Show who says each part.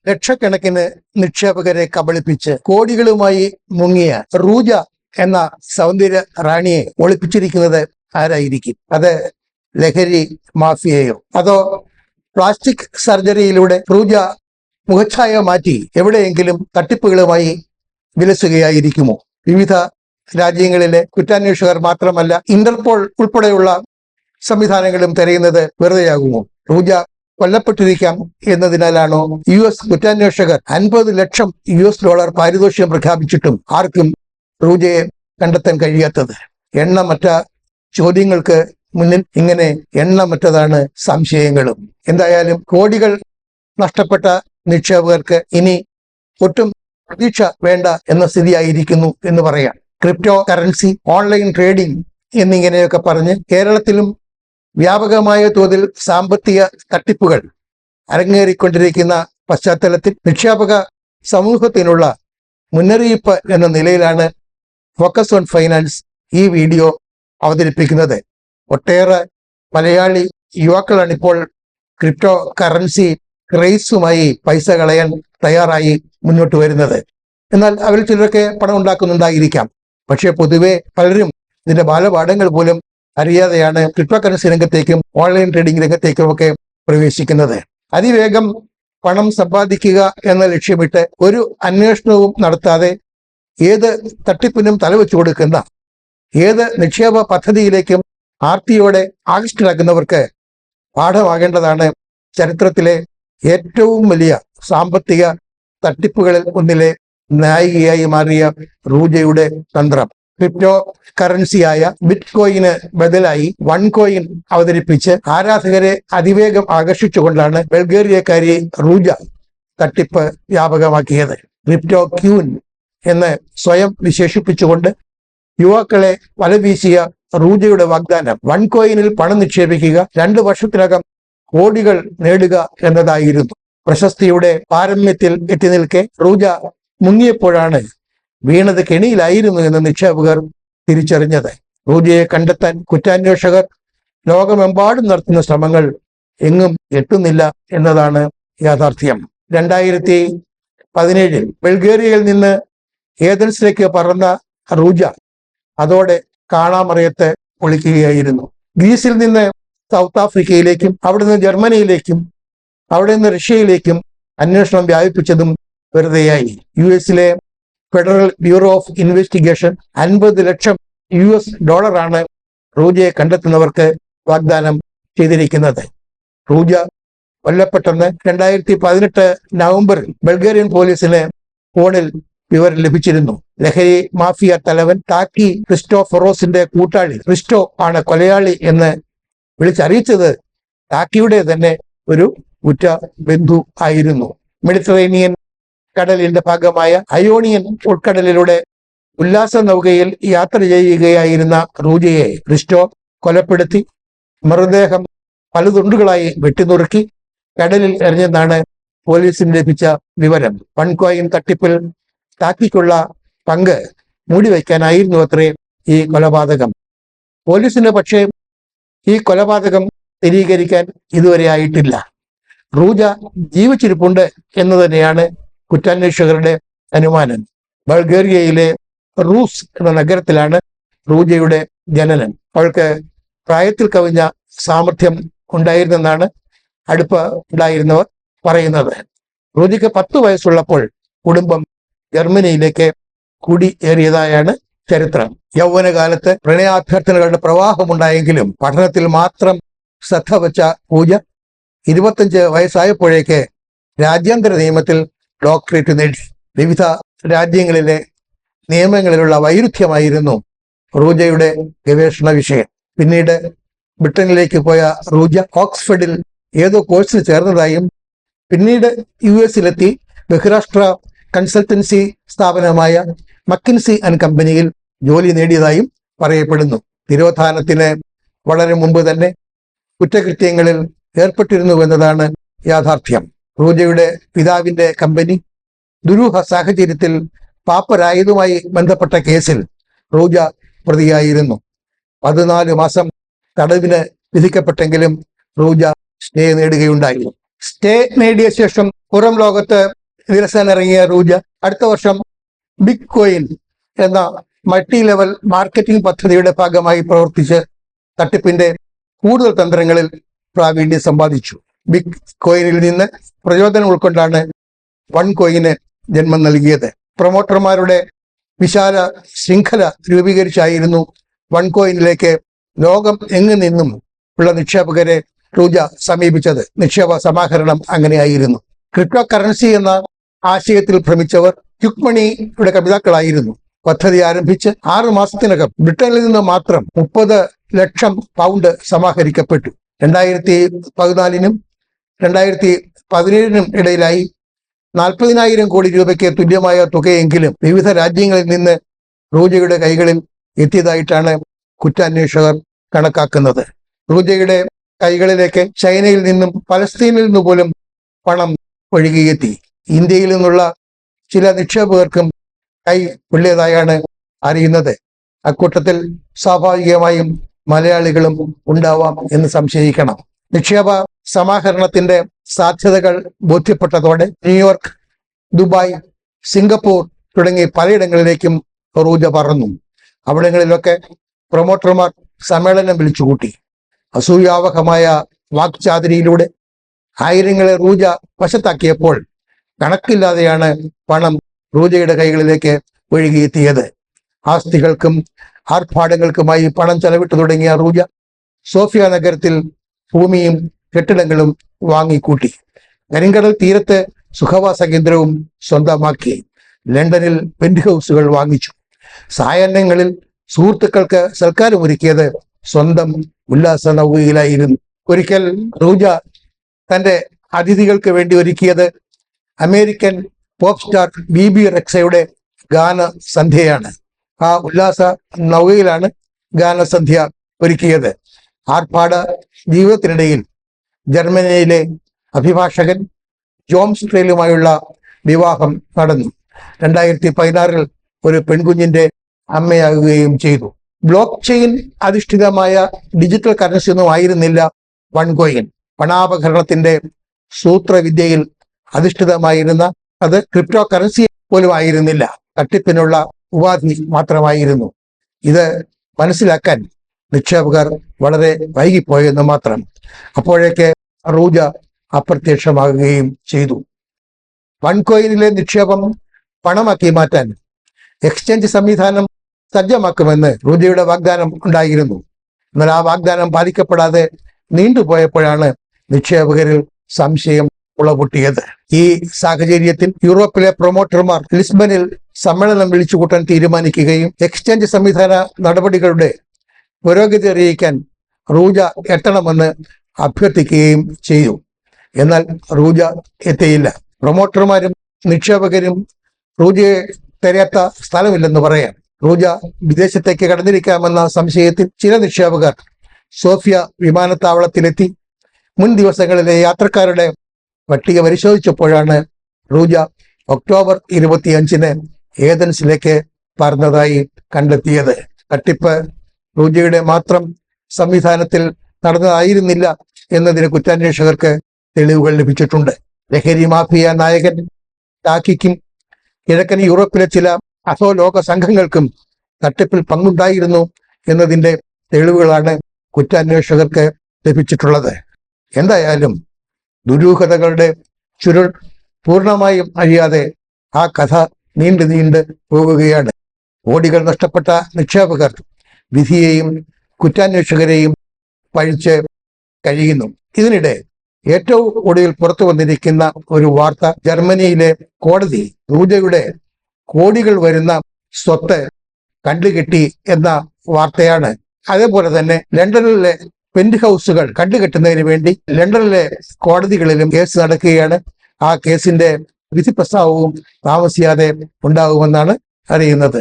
Speaker 1: ലക്ഷക്കണക്കിന് നിക്ഷേപകരെ കബളിപ്പിച്ച് കോടികളുമായി മുങ്ങിയ റൂജ എന്ന സൗന്ദര്യ റാണിയെ ഒളിപ്പിച്ചിരിക്കുന്നത് ആരായിരിക്കും? അത് ലഹരി മാഫിയയോ അതോ പ്ലാസ്റ്റിക് സർജറിയിലൂടെ റൂജ മുഖഛായ മാറ്റി എവിടെയെങ്കിലും തട്ടിപ്പുകളുമായി വിലസുകയായിരിക്കുമോ? വിവിധ രാജ്യങ്ങളിലെ കുറ്റാന്വേഷകർ മാത്രമല്ല ഇന്റർപോൾ ഉൾപ്പെടെയുള്ള സംവിധാനങ്ങളും തിരയുന്നത് വെറുതെയാകുമോ? റൂജ കൊല്ലപ്പെട്ടിരിക്കാം എന്നതിനാലാണോ US കുറ്റാന്വേഷകർ $50 ലക്ഷം പാരിതോഷികം പ്രഖ്യാപിച്ചിട്ടും ആർക്കും റൂജയെ കണ്ടെത്താൻ കഴിയാത്തത്? എണ്ണമറ്റ ചോദ്യങ്ങൾക്ക് മുന്നിൽ ഇങ്ങനെ എണ്ണമറ്റതാണ് സംശയങ്ങളും. എന്തായാലും കോടികൾ നഷ്ടപ്പെട്ട നിക്ഷേപകർക്ക് ഇനി ഒട്ടും പ്രതീക്ഷ വേണ്ട എന്ന സ്ഥിതിയായിരിക്കുന്നു എന്ന് പറയാം. ക്രിപ്റ്റോ കറൻസി, ഓൺലൈൻ ട്രേഡിംഗ് എന്നിങ്ങനെയൊക്കെ പറഞ്ഞ് കേരളത്തിലും വ്യാപകമായ തോതിൽ സാമ്പത്തിക തട്ടിപ്പുകൾ അരങ്ങേറിക്കൊണ്ടിരിക്കുന്ന പശ്ചാത്തലത്തിൽ നിക്ഷേപക സമൂഹത്തിനുള്ള മുന്നറിയിപ്പ് എന്ന നിലയിലാണ് ഫോക്കസ് ഓൺ ഫൈനാൻസ് ഈ വീഡിയോ അവതരിപ്പിക്കുന്നത്. ഒട്ടേറെ മലയാളി യുവാക്കളാണ് ഇപ്പോൾ ക്രിപ്റ്റോ കറൻസി ക്രേസുമായി പൈസ കളയാൻ തയ്യാറായി മുന്നോട്ട് വരുന്നത്. എന്നാൽ അവരിൽ ചിലരൊക്കെ പണം ഉണ്ടാക്കുന്നുണ്ടായിരിക്കാം. പക്ഷെ പൊതുവെ പലരും ഇതിന്റെ ബാലപാഠങ്ങൾ പോലും അറിയാതെയാണ് ക്രിപ്റ്റോ കറൻസി രംഗത്തേക്കും ഓൺലൈൻ ട്രേഡിംഗ് രംഗത്തേക്കും ഒക്കെ പ്രവേശിക്കുന്നത്. അതിവേഗം പണം സമ്പാദിക്കുക എന്ന ലക്ഷ്യമിട്ട് ഒരു അന്വേഷണവും നടത്താതെ ഏത് തട്ടിപ്പിനും തലവെച്ചു കൊടുക്കുന്ന ഏത് നിക്ഷേപ പദ്ധതിയിലേക്കും ആർത്തിയോടെ ആകൃഷ്ടരാക്കുന്നവർക്ക് പാഠമാകേണ്ടതാണ് ചരിത്രത്തിലെ ഏറ്റവും വലിയ സാമ്പത്തിക തട്ടിപ്പുകളിൽ ഒന്നിലെ നായികയായി മാറിയ റൂജയുടെ തന്ത്രം. ക്രിപ്റ്റോ കറൻസിയായ ബിറ്റ് കോയിന് ബദലായി വൺ കോയിൻ അവതരിപ്പിച്ച് ആരാധകരെ അതിവേഗം ആകർഷിച്ചുകൊണ്ടാണ് ബൾഗേറിയക്കാരി റൂജ തട്ടിപ്പ് വ്യാപകമാക്കിയത്. ക്രിപ്റ്റോ ക്യൂൻ എന്ന് സ്വയം വിശേഷിപ്പിച്ചുകൊണ്ട് യുവാക്കളെ വലവീശിയ റൂജയുടെ വാഗ്ദാനം വൺ കോയിനിൽ പണം നിക്ഷേപിക്കുക, 2 വർഷത്തിനകം കോടികൾ നേടുക എന്നതായിരുന്നു. പ്രശസ്തിയുടെ പാരമ്യത്തിൽ എത്തി നിൽക്കെ റൂജ മുങ്ങിയപ്പോഴാണ് വീണത് കെണിയിലായിരുന്നു എന്ന് നിക്ഷേപകർ തിരിച്ചറിഞ്ഞത്. റൂജയെ കണ്ടെത്താൻ കുറ്റാന്വേഷകർ ലോകമെമ്പാടും നടത്തുന്ന ശ്രമങ്ങൾ എങ്ങും എത്തുന്നില്ല എന്നതാണ് യാഥാർത്ഥ്യം. 2017 ബൾഗേറിയയിൽ നിന്ന് ഏതൻസിലേക്ക് പറന്ന റൂജ അതോടെ കാണാമറയത്ത് ഒളിക്കുകയായിരുന്നു. ഗ്രീസിൽ നിന്ന് സൗത്ത് ആഫ്രിക്കയിലേക്കും അവിടെ നിന്ന് ജർമ്മനിയിലേക്കും അവിടെ നിന്ന് റഷ്യയിലേക്കും അന്വേഷണം വ്യാപിപ്പിച്ചതും വെറുതെയായി. US federal bureau of investigation $50 ലക്ഷം റൂജയെ കണ്ടെത്തുന്നവർക്ക് വാഗ്ദാനം ചെയ്തിരിക്കുന്നത്. റൂജ കൊല്ലപ്പെട്ടെന്ന് 2018 നവംബറിൽ ബൾഗേറിയൻ പോലീസിന് ഫോണിൽ വിവരം ലഭിച്ചിരുന്നു. ലഹരി മാഫിയ തലവൻ ടാക്കി ക്രിസ്റ്റോഫറോസിന്റെ കൂട്ടാളി ക്രിസ്റ്റോ ആണ് കൊലയാളി എന്ന് വിളിച്ചറിയിച്ചത് ടാക്കിയുടെ തന്നെ ഒരു ഉറ്റ ബന്ധു ആയിരുന്നു. മെഡിറ്ററേനിയൻ കടലിന്റെ ഭാഗമായ അയോണിയൻ ഉൾക്കടലിലൂടെ ഉല്ലാസ നൗകയിൽ യാത്ര ചെയ്യുകയായിരുന്ന റൂജയെ ക്രിസ്റ്റോ കൊലപ്പെടുത്തി മൃതദേഹം പല തുണ്ടുകളായി വെട്ടിനുറുക്കി കടലിൽ എറിഞ്ഞെന്നാണ് പോലീസിന് ലഭിച്ച വിവരം. വൺ കോയിൻ തട്ടിപ്പിൽ ടാക്കിക്കുള്ള പങ്ക് മൂടിവയ്ക്കാനായിരുന്നു അത്രേ ഈ കൊലപാതകം. പോലീസിന് പക്ഷേ ഈ കൊലപാതകം സ്ഥിരീകരിക്കാൻ ഇതുവരെ ആയിട്ടില്ല. റൂജ ജീവിച്ചിരിപ്പുണ്ട് എന്ന് തന്നെയാണ് കുറ്റാന്വേഷകരുടെ അനുമാനം. ബൾഗേറിയയിലെ റൂസ് എന്ന നഗരത്തിലാണ് റൂജയുടെ ജനനം. അവൾക്ക് പ്രായത്തിൽ കവിഞ്ഞ സാമർഥ്യം ഉണ്ടായിരുന്നെന്നാണ് ഉണ്ടായിരുന്നവർ പറയുന്നത്. റൂജയ്ക്ക് 10 വയസ്സുള്ളപ്പോൾ കുടുംബം ജർമ്മനിയിലേക്ക് കുടിയേറിയതായാണ് ചരിത്രം. യൗവനകാലത്ത് പ്രണയാഭ്യർത്ഥനകളുടെ പ്രവാഹമുണ്ടായെങ്കിലും പഠനത്തിൽ മാത്രം ശ്രദ്ധ വച്ച റൂജ 25 വയസ്സായപ്പോഴേക്ക് രാജ്യാന്തര നിയമത്തിൽ ഡോക്ടറേറ്റ് നേടി. വിവിധ രാജ്യങ്ങളിലെ നിയമങ്ങളിലുള്ള വൈരുദ്ധ്യമായിരുന്നു റൂജയുടെ ഗവേഷണ വിഷയം. പിന്നീട് ബ്രിട്ടനിലേക്ക് പോയ റൂജ ഓക്സ്ഫഡിൽ ഏതോ കോഴ്സിന് ചേർന്നതായും പിന്നീട് US ബഹിരാഷ്ട്ര കൺസൾട്ടൻസി സ്ഥാപനമായ മക്കിൻസി ആൻഡ് കമ്പനിയിൽ ജോലി നേടിയതായും പറയപ്പെടുന്നു. തിരോധാനത്തിന് വളരെ മുമ്പ് തന്നെ കുറ്റകൃത്യങ്ങളിൽ ഏർപ്പെട്ടിരുന്നുവെന്നതാണ് യാഥാർത്ഥ്യം. റൂജയുടെ പിതാവിന്റെ കമ്പനി ദുരൂഹ സാഹചര്യത്തിൽ പാപ്പരായതുമായി ബന്ധപ്പെട്ട കേസിൽ റൂജ പ്രതിയായിരുന്നു. 14 മാസം തടവിന് വിധിക്കപ്പെട്ടെങ്കിലും റൂജ സ്റ്റേ നേടുകയുണ്ടായി. സ്റ്റേ നേടിയ ശേഷം പുറം ലോകത്ത് വിലസാനിറങ്ങിയ റൂജ അടുത്ത വർഷം ബിഗ് കോയിൻ എന്ന മൾട്ടി ലെവൽ മാർക്കറ്റിംഗ് പദ്ധതിയുടെ ഭാഗമായി പ്രവർത്തിച്ച് തട്ടിപ്പിന്റെ കൂടുതൽ തന്ത്രങ്ങളിൽ പ്രാവീണ്യം സമ്പാദിച്ചു. ബിഗ് കോയിനിൽ നിന്ന് പ്രചോദനം ഉൾക്കൊണ്ടാണ് വൺ കോയിന് ജന്മം നൽകിയത്. പ്രൊമോട്ടർമാരുടെ വിശാല ശൃംഖല രൂപീകരിച്ചായിരുന്നു വൺ കോയിനിലേക്ക് ലോകം എങ്ങു നിന്നും ഉള്ള നിക്ഷേപകരെ റൂജ സമീപിച്ചത്. നിക്ഷേപ സമാഹരണം അങ്ങനെയായിരുന്നു. ക്രിപ്റ്റോ കറൻസി എന്ന ആശയത്തിൽ ഭ്രമിച്ചവർ ക്വിക്ക് മണിയുടെ കപിതാക്കളായിരുന്നു. പദ്ധതി ആരംഭിച്ച് 6 മാസത്തിനകം ബ്രിട്ടനിൽ നിന്ന് മാത്രം 30 ലക്ഷം പൗണ്ട് സമാഹരിക്കപ്പെട്ടു. 2014 2017 ഇടയിലായി 40,000 കോടി രൂപയ്ക്ക് തുല്യമായ തുകയെങ്കിലും വിവിധ രാജ്യങ്ങളിൽ നിന്ന് റൂജയുടെ കൈകളിൽ എത്തിയതായിട്ടാണ് കുറ്റാന്വേഷകർ കണക്കാക്കുന്നത്. റൂജയുടെ കൈകളിലേക്ക് ചൈനയിൽ നിന്നും പലസ്തീനിൽ നിന്നു പോലും പണം ഒഴുകിയെത്തി. ഇന്ത്യയിൽ നിന്നുള്ള ചില നിക്ഷേപകർക്കും കൈ പൊള്ളിയതായാണ് അറിയുന്നത്. അക്കൂട്ടത്തിൽ സ്വാഭാവികമായും മലയാളികളും ഉണ്ടാവാം എന്ന് സംശയിക്കണം. നിക്ഷേപ സമാഹരണത്തിന്റെ സാധ്യതകൾ ബോധ്യപ്പെട്ടതോടെ ന്യൂയോർക്ക്, ദുബായ്, സിംഗപ്പൂർ തുടങ്ങി പലയിടങ്ങളിലേക്കും റൂജ പറന്നു. അവിടങ്ങളിലൊക്കെ പ്രൊമോട്ടർമാർ സമ്മേളനം വിളിച്ചുകൂട്ടി. അസൂയാവഹമായ വാക്ചാതുരിയിലൂടെ ആയിരങ്ങളെ റൂജ വശത്താക്കിയപ്പോൾ കണക്കില്ലാതെയാണ് പണം റൂജയുടെ കൈകളിലേക്ക് ഒഴുകിയെത്തിയത്. ആസ്തികൾക്കും ആർഭാടങ്ങൾക്കുമായി പണം ചെലവിട്ടു തുടങ്ങിയ റൂജ സോഫിയ നഗരത്തിൽ ഭൂമിയും കെട്ടിടങ്ങളും വാങ്ങിക്കൂട്ടി. കരിങ്കടൽ തീരത്ത് സുഖവാസ കേന്ദ്രവും സ്വന്തമാക്കി. ലണ്ടനിൽ പെന്റ് ഹൗസുകൾ വാങ്ങിച്ചു. സായാഹ്നങ്ങളിൽ സുഹൃത്തുക്കൾക്ക് സൽക്കാരം ഒരുക്കിയത് സ്വന്തം ഉല്ലാസ നൗകയിലായിരുന്നു. ഒരിക്കൽ റൂജ തന്റെ അതിഥികൾക്ക് വേണ്ടി ഒരുക്കിയത് അമേരിക്കൻ പോപ്പ് സ്റ്റാർ BB റെക്സയുടെ ഗാനസന്ധ്യയാണ്. ആ ഉല്ലാസ നൗകയിലാണ് ഗാനസന്ധ്യ ഒരുക്കിയത്. ആർഭാട ജീവിതത്തിനിടയിൽ ജർമ്മനിയിലെ അഭിഭാഷകൻ ജോം സ്ട്രേലുമായുള്ള വിവാഹം നടന്നു. 2016 ഒരു പെൺകുഞ്ഞിന്റെ അമ്മയാകുകയും ചെയ്തു. ബ്ലോക്ക് ചെയിൻ അധിഷ്ഠിതമായ ഡിജിറ്റൽ കറൻസി ഒന്നും ആയിരുന്നില്ല വൺ കോയിൻ. പണാപകരണത്തിന്റെ സൂത്രവിദ്യയിൽ അധിഷ്ഠിതമായിരുന്ന അത് ക്രിപ്റ്റോ കറൻസി പോലും ആയിരുന്നില്ല. തട്ടിപ്പിനുള്ള ഉപാധി മാത്രമായിരുന്നു. ഇത് മനസ്സിലാക്കാൻ നിക്ഷേപകർ വളരെ വൈകിപ്പോയെന്ന് മാത്രം. അപ്പോഴേക്ക് റൂജ അപ്രത്യക്ഷമാകുകയും ചെയ്തു. വൺ കോയിനിലെ നിക്ഷേപം പണമാക്കി മാറ്റാൻ എക്സ്ചേഞ്ച് സംവിധാനം സജ്ജമാക്കുമെന്ന് റൂജയുടെ വാഗ്ദാനം ഉണ്ടായിരുന്നു. എന്നാൽ ആ വാഗ്ദാനം പാലിക്കപ്പെടാതെ നീണ്ടുപോയപ്പോഴാണ് നിക്ഷേപകരിൽ സംശയം ഉളപൊട്ടിയത്. ഈ സാഹചര്യത്തിൽ യൂറോപ്പിലെ പ്രൊമോട്ടർമാർ ലിസ്ബനിൽ സമ്മേളനം വിളിച്ചുകൂട്ടാൻ തീരുമാനിക്കുകയും എക്സ്ചേഞ്ച് സംവിധാന നടപടികളുടെ പുരോഗതി അറിയിക്കാൻ റൂജ എത്തണമെന്ന് അഭ്യർത്ഥിക്കുകയും ചെയ്തു. എന്നാൽ റൂജ എത്തിയില്ല. പ്രൊമോട്ടർമാരും നിക്ഷേപകരും റൂജയെ തിരയാത്ത സ്ഥലമില്ലെന്ന് പറയാം. റൂജ വിദേശത്തേക്ക് കടന്നിരിക്കാമെന്ന സംശയത്തിൽ ചില നിക്ഷേപകർ സോഫിയ വിമാനത്താവളത്തിലെത്തി. മുൻ ദിവസങ്ങളിലെ യാത്രക്കാരുടെ പട്ടിക പരിശോധിച്ചപ്പോഴാണ് റൂജ ഒക്ടോബർ 25 ഏതൻസിലേക്ക് പറന്നതായി കണ്ടെത്തിയത്. തട്ടിപ്പ് റൂജയുടെ മാത്രം സംവിധാനത്തിൽ നടന്നതായിരുന്നില്ല എന്നതിന് കുറ്റാന്വേഷകർക്ക് തെളിവുകൾ ലഭിച്ചിട്ടുണ്ട്. ലഹരി മാഫിയ നായകൻ ടാക്കിക്കും കിഴക്കൻ യൂറോപ്പിലെ ചില അധോലോക സംഘങ്ങൾക്കും തട്ടിപ്പിൽ പങ്കുണ്ടായിരുന്നു എന്നതിന്റെ തെളിവുകളാണ് കുറ്റാന്വേഷകർക്ക് ലഭിച്ചിട്ടുള്ളത്. എന്തായാലും ദുരൂഹതകളുടെ ചുരുൾ പൂർണ്ണമായും അഴിയാതെ ആ കഥ നീണ്ടു പോകുകയാണ്. കോടികൾ നഷ്ടപ്പെട്ട നിക്ഷേപകർ വിധിയെയും കുറ്റാന്വേഷകരെയും പഴിച്ച് കഴിയുന്നു. ഇതിനിടെ ഏറ്റവും ഒടുവിൽ പുറത്തു വന്നിരിക്കുന്ന ഒരു വാർത്ത ജർമ്മനിയിലെ കോടതി റൂജയുടെ കോടികൾ വരുന്ന സ്വത്ത് കണ്ടുകെട്ടി എന്ന വാർത്തയാണ്. അതേപോലെ തന്നെ ലണ്ടനിലെ പെന്റ് ഹൗസുകൾ കണ്ടുകെട്ടുന്നതിന് വേണ്ടി ലണ്ടനിലെ കോടതികളിലും കേസ് നടക്കുകയാണ്. ആ കേസിന്റെ വിധി പ്രസ്താവവും താമസിയാതെ ഉണ്ടാകുമെന്നാണ് അറിയുന്നത്.